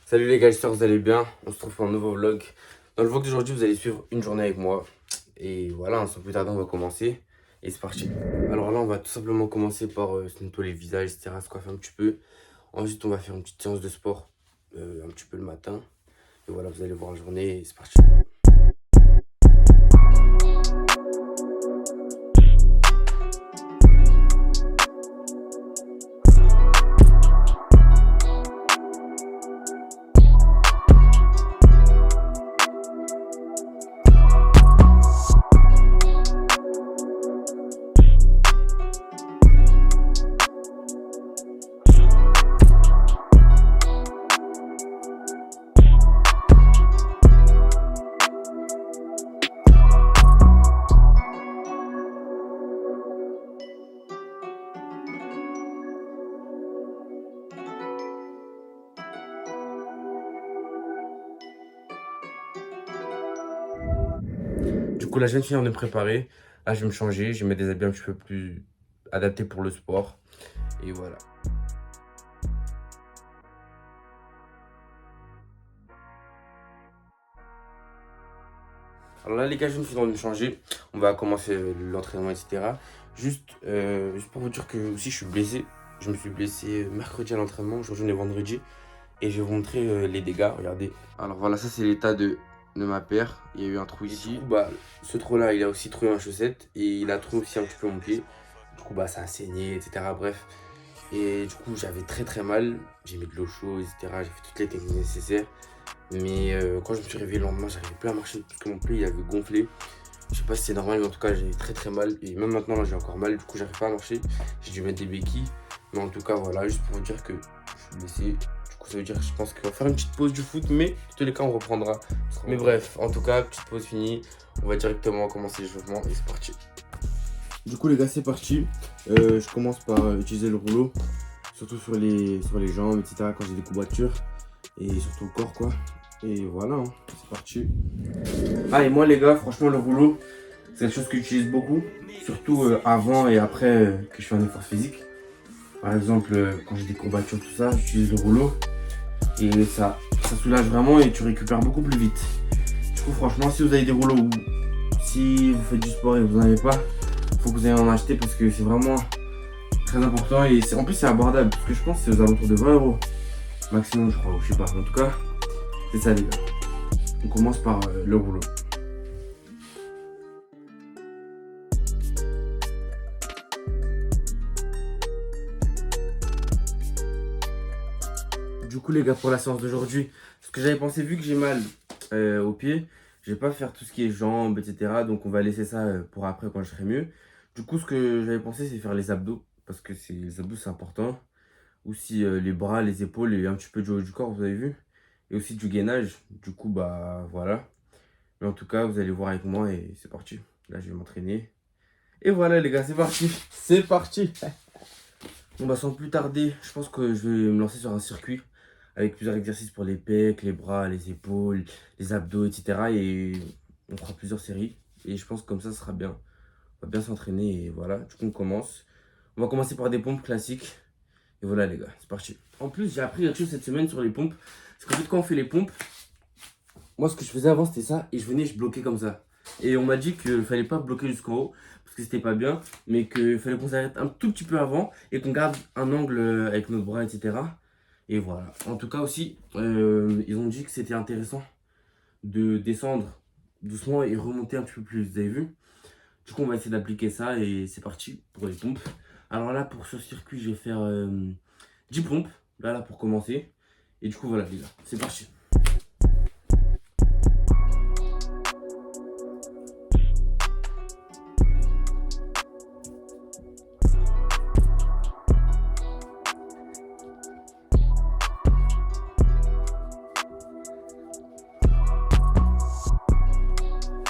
Salut les gars, j'espère que vous allez bien. On se retrouve pour un nouveau vlog. Dans le vlog d'aujourd'hui, vous allez suivre une journée avec moi. Et voilà, sans plus tarder, on va commencer. Et c'est parti. Alors là, on va tout simplement commencer par se nettoyer les visages, etc. Se coiffer un petit peu. Ensuite, on va faire une petite séance de sport un petit peu le matin. Et voilà, vous allez voir la journée et c'est parti. Du coup, là, je viens de finir de me préparer. Là, je vais me changer. Je vais mettre des habits un petit peu plus adaptés pour le sport. Et voilà. Alors là, les gars, je viens de finir de me changer. On va commencer l'entraînement, etc. Juste pour vous dire que aussi, je suis blessé. Je me suis blessé mercredi à l'entraînement. Aujourd'hui, on est vendredi. Et je vais vous montrer les dégâts. Regardez. Alors voilà, ça, c'est l'état de ma paire. Il y a eu un trou ici. Du coup, bah, ce trou-là, il a aussi troué ma chaussette. Et il a troué aussi un petit peu mon pied. Du coup, bah, ça a saigné, etc. Bref. Et du coup, j'avais très très mal. J'ai mis de l'eau chaude, etc. J'ai fait toutes les techniques nécessaires. Mais quand je me suis réveillé le lendemain, j'arrivais plus à marcher parce que mon pied il avait gonflé. Je sais pas si c'est normal, mais en tout cas, j'avais très très mal. Et même maintenant, là, j'ai encore mal. Du coup, j'arrive pas à marcher. J'ai dû mettre des béquilles. Mais en tout cas, voilà, juste pour vous dire que je suis blessé. Du coup, ça veut dire que je pense qu'on va faire une petite pause du foot. Mais dans tous les cas, on reprendra. Mais bref, en tout cas, petite pause finie. On va directement commencer l'échauffement et c'est parti. Du coup, les gars, c'est parti. Je commence par utiliser le rouleau. Surtout sur les jambes, etc. Quand j'ai des courbatures. Et surtout le corps, quoi. Et voilà, hein, c'est parti. Ah, et moi, les gars, franchement, le rouleau, c'est quelque chose que j'utilise beaucoup. Surtout avant et après que je fais un effort physique. Par exemple, quand j'ai des courbatures, tout ça, j'utilise le rouleau. Et ça soulage vraiment et tu récupères beaucoup plus vite. Du coup, franchement, si vous avez des rouleaux ou si vous faites du sport et vous n'en avez pas, faut que vous ayez en acheter parce que c'est vraiment très important. Et en plus, c'est abordable parce que je pense que c'est aux alentours de 20 € maximum, je crois, ou je sais pas. En tout cas, c'est ça, les gars. On commence par le rouleau. Du coup, les gars, pour la séance d'aujourd'hui, ce que j'avais pensé, vu que j'ai mal au pied, je vais pas faire tout ce qui est jambes, etc. Donc, on va laisser ça pour après quand je serai mieux. Du coup, ce que j'avais pensé, c'est faire les abdos. Parce que les abdos, c'est important. Aussi les bras, les épaules et un petit peu du haut du corps, vous avez vu. Et aussi du gainage. Du coup, bah voilà. Mais en tout cas, vous allez voir avec moi et c'est parti. Là, je vais m'entraîner. Et voilà, les gars, c'est parti. C'est parti. Bon, bah, sans plus tarder, je pense que je vais me lancer sur un circuit avec plusieurs exercices pour les pecs, les bras, les épaules, les abdos, etc. Et on fera plusieurs séries. Et je pense que comme ça sera bien. On va bien s'entraîner et voilà. Du coup, on commence. On va commencer par des pompes classiques. Et voilà, les gars, c'est parti. En plus, j'ai appris quelque chose cette semaine sur les pompes. Parce qu'en fait, quand on fait les pompes, moi, ce que je faisais avant, c'était ça. Et je venais, je bloquais comme ça. Et on m'a dit qu'il ne fallait pas bloquer jusqu'en haut. Parce que c'était pas bien. Mais qu'il fallait qu'on s'arrête un tout petit peu avant. Et qu'on garde un angle avec nos bras, etc. Et voilà. En tout cas aussi, ils ont dit que c'était intéressant de descendre doucement et remonter un petit peu plus. Vous avez vu? Du coup, on va essayer d'appliquer ça. Et c'est parti pour les pompes. Alors là, pour ce circuit, je vais faire 10 pompes. Là, pour commencer. Et du coup, voilà, les gars. C'est parti.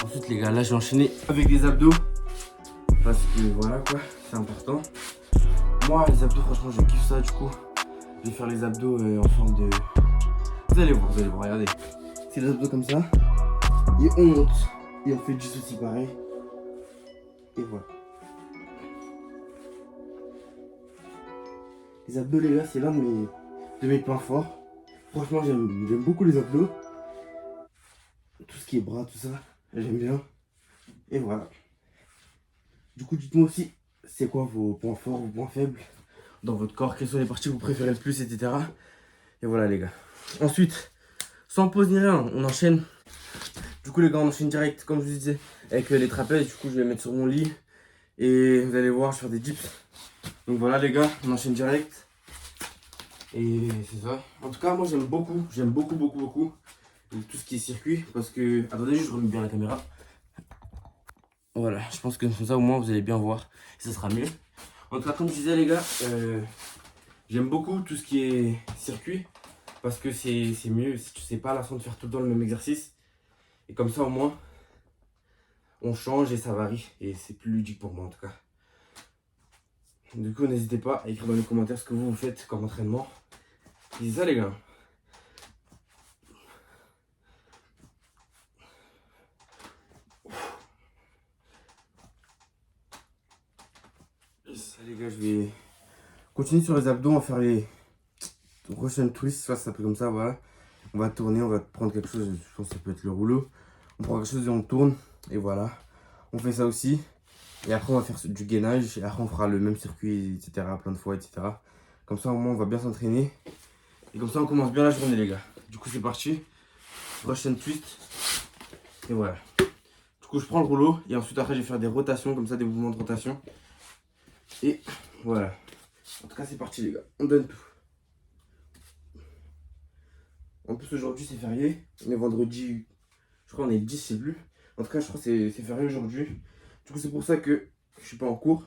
Ensuite, les gars, là, je vais enchaîner avec des abdos. Parce que voilà, quoi, c'est important. Moi, les abdos, franchement, je kiffe ça, du coup. Je vais faire les abdos en forme de... vous allez voir, regardez. C'est les abdos comme ça. Et on monte. Et on fait juste aussi pareil. Et voilà. Les abdos, les gars, c'est l'un de mes points forts. Franchement, j'aime beaucoup les abdos. Tout ce qui est bras, tout ça, j'aime bien. Et voilà. Du coup, dites-moi aussi, c'est quoi vos points forts, vos points faibles dans votre corps, quelles sont les parties que vous préférez le plus, etc. Et voilà les gars. Ensuite, sans pause ni rien, on enchaîne. Du coup les gars, on enchaîne direct, comme je vous disais, avec les trapèzes. Du coup, je vais les mettre sur mon lit. Et vous allez voir, je vais faire des dips. Donc voilà les gars, on enchaîne direct. Et c'est ça. En tout cas, moi j'aime beaucoup tout ce qui est circuit. Parce que, attendez, je remets bien la caméra. Voilà, je pense que comme ça au moins vous allez bien voir. Et ça sera mieux. En tout cas, comme je disais les gars, j'aime beaucoup tout ce qui est circuit. Parce que c'est mieux si tu sais pas la façon de faire tout le temps le même exercice. Et comme ça au moins, on change et ça varie. Et c'est plus ludique pour moi en tout cas. Du coup, n'hésitez pas à écrire dans les commentaires ce que vous faites comme entraînement. Et c'est ça les gars. Ça les gars, je vais continuer sur les abdos, on va faire les Russian twist, soit ça s'appelle comme ça, voilà. On va tourner, on va prendre quelque chose, je pense que ça peut être le rouleau. On prend quelque chose et on tourne, et voilà. On fait ça aussi. Et après on va faire du gainage, et après on fera le même circuit, etc. plein de fois, etc. Comme ça au moins on va bien s'entraîner. Et comme ça on commence bien la journée les gars. Du coup c'est parti. Russian twist. Et voilà. Du coup je prends le rouleau, et ensuite après je vais faire des rotations, comme ça des mouvements de rotation. Et voilà. En tout cas c'est parti les gars, on donne tout. En plus aujourd'hui c'est férié, mais vendredi, je crois on est le 10, je sais plus. En tout cas je crois que c'est férié aujourd'hui. Du coup c'est pour ça que je suis pas en cours.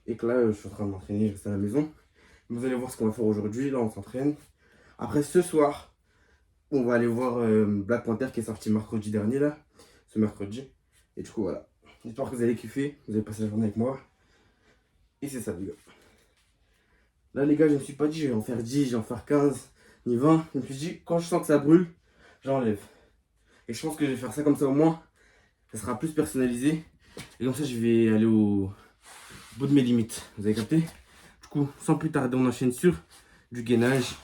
Et que là je suis en train de m'entraîner, je reste à la maison. Vous allez voir ce qu'on va faire aujourd'hui, là on s'entraîne. Après ce soir, on va aller voir Black Panther qui est sorti mercredi dernier là. Ce mercredi. Et du coup voilà. J'espère que vous allez kiffer, vous allez passer la journée avec moi. Et c'est ça les gars. Là les gars je me suis pas dit je vais en faire 10, je vais en faire 15. Ni 20, je me suis dit, quand je sens que ça brûle, j'enlève. Et je pense que je vais faire ça comme ça au moins, ça sera plus personnalisé. Et comme ça, je vais aller au bout de mes limites. Vous avez capté? Du coup, sans plus tarder, on enchaîne sur du gainage.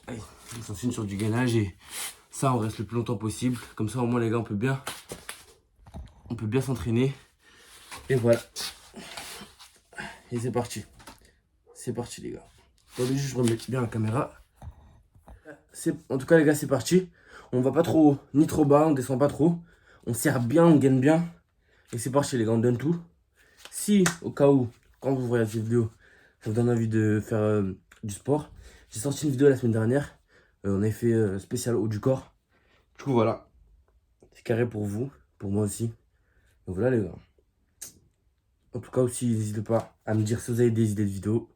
Allez, on enchaîne sur du gainage et ça, on reste le plus longtemps possible. Comme ça, au moins, les gars, on peut bien s'entraîner. Et voilà. Et c'est parti. C'est parti, les gars. Attendez, je remets bien la caméra. En tout cas les gars c'est parti. On va pas trop ni trop bas, on descend pas trop. On serre bien, on gaine bien. Et c'est parti les gars, on donne tout. Si au cas où, quand vous voyez cette vidéo, ça vous donne envie de faire du sport. J'ai sorti une vidéo la semaine dernière. On avait fait spécial haut du corps. Du coup voilà. C'est carré pour vous, pour moi aussi. Donc voilà les gars. En tout cas aussi, n'hésitez pas à me dire si vous avez des idées de vidéos.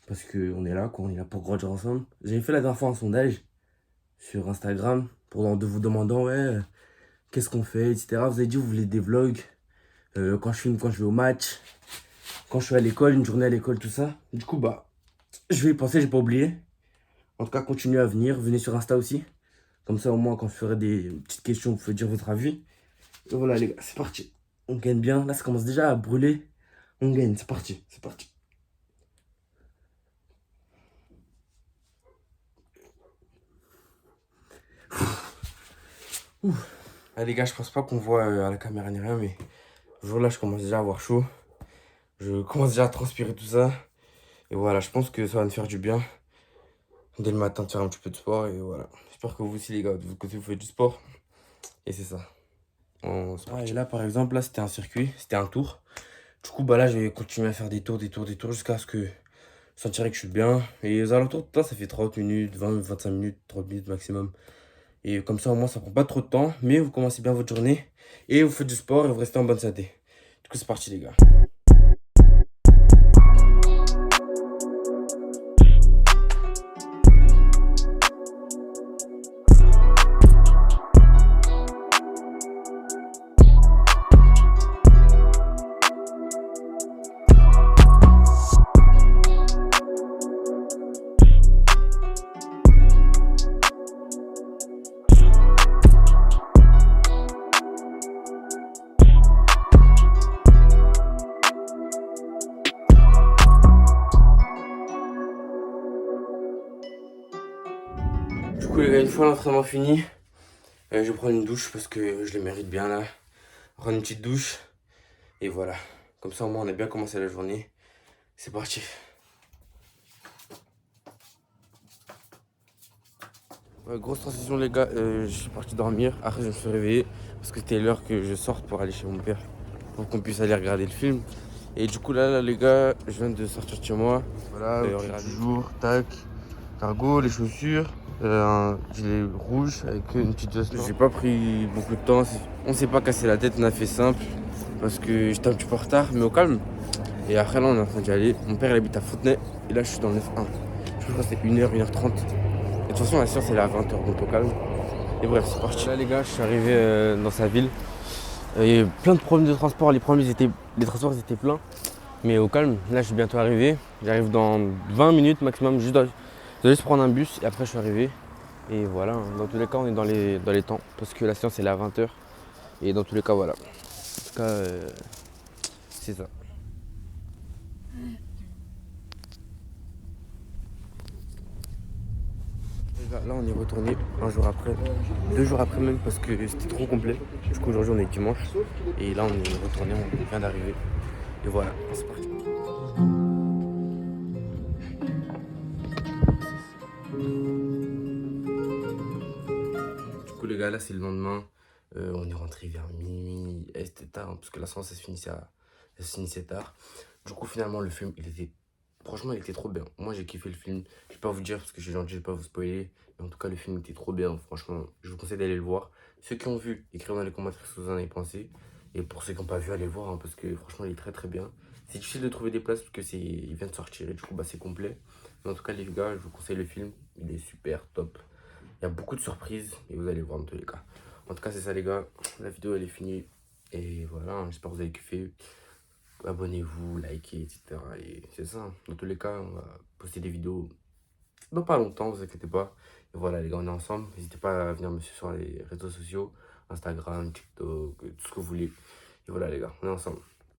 Parce qu'on est là, quoi, on est là pour grandir ensemble. J'avais fait la dernière fois un sondage sur Instagram pour vous demandant ouais, qu'est-ce qu'on fait, etc. Vous avez dit vous voulez des vlogs quand je vais au match, quand je suis à l'école, une journée à l'école, tout ça. Du coup, bah, je vais y penser, j'ai pas oublié. En tout cas, continuez à venir, venez sur Insta aussi. Comme ça, au moins, quand je ferai des petites questions, vous pouvez dire votre avis. Et voilà les gars, c'est parti. On gagne bien, là ça commence déjà à brûler. On gagne, c'est parti, c'est parti. Ah les gars, je pense pas qu'on voit à la caméra ni rien, mais ce jour là je commence déjà à avoir chaud. Je commence déjà à transpirer tout ça. Et voilà, je pense que ça va me faire du bien. Dès le matin de faire un petit peu de sport et voilà. J'espère que vous aussi les gars, de votre côté vous faites du sport. Et c'est ça. Et là par exemple, là c'était un circuit, c'était un tour. Du coup bah là je vais continuer à faire des tours jusqu'à ce que je sentirai que je suis bien. Et aux alentours de temps ça fait 30 minutes, 20, 25 minutes, 30 minutes maximum. Et comme ça, au moins, ça prend pas trop de temps. Mais vous commencez bien votre journée. Et vous faites du sport et vous restez en bonne santé. Du coup, c'est parti, les gars. Du coup les gars, une fois l'entraînement fini, je vais prendre une douche parce que je le mérite bien là. Prendre une petite douche. Et voilà. Comme ça au moins on a bien commencé la journée. C'est parti. Ouais, grosse transition les gars, je suis parti dormir. Après je me suis réveillé parce que c'était l'heure que je sorte pour aller chez mon père. Pour qu'on puisse aller regarder le film. Et du coup là les gars, je viens de sortir de chez moi. Voilà, regardez. Toujours, tac. Cargo, les chaussures, un gilet rouge avec une petite veste. J'ai pas pris beaucoup de temps. On s'est pas cassé la tête, on a fait simple. Parce que j'étais un petit peu en retard, mais au calme. Et après là on est en train d'y aller. Mon père il habite à Fontenay. Et là je suis dans le 9-1. Je crois que c'est 1h, 1h30. Et de toute façon la séance elle est à 20h, donc au calme. Et bref, c'est parti. Là les gars, je suis arrivé dans sa ville. Il y a eu plein de problèmes de transport. Les transports ils étaient pleins. Mais au calme, là je suis bientôt arrivé. J'arrive dans 20 minutes maximum. Je dois juste prendre un bus et après je suis arrivé. Et voilà, dans tous les cas on est dans les temps. Parce que la séance elle est à 20h. Et dans tous les cas voilà. En tout cas, c'est ça. Là on est retourné un jour après, 2 jours après même parce que c'était trop complet. Du coup aujourd'hui on est dimanche et là on est retourné, on vient d'arriver. Et voilà, c'est parti. Du coup les gars là c'est le lendemain, on est rentré vers minuit, c'était tard hein, parce que la séance elle se finissait tard. Du coup finalement le film franchement il était trop bien. Moi j'ai kiffé le film, je vais pas vous dire parce que je suis gentil, je vais pas vous spoiler. Mais en tout cas le film était trop bien, franchement je vous conseille d'aller le voir. Ceux qui ont vu, écrivez dans les commentaires ce que vous en avez pensé. Et pour ceux qui n'ont pas vu, allez le voir hein, parce que franchement il est très très bien. C'est difficile de trouver des places parce que il vient de sortir et du coup bah, c'est complet. Mais en tout cas les gars, je vous conseille le film, il est super top. Il y a beaucoup de surprises et vous allez voir dans tous les cas. En tout cas c'est ça les gars, la vidéo elle est finie. Et voilà, hein, j'espère que vous avez kiffé. Abonnez-vous, likez, etc. Et c'est ça, hein. Dans tous les cas, on va poster des vidéos dans pas longtemps, vous inquiétez pas. Et voilà les gars, on est ensemble. N'hésitez pas à venir me suivre sur les réseaux sociaux, Instagram, TikTok, tout ce que vous voulez. Et voilà les gars, on est ensemble.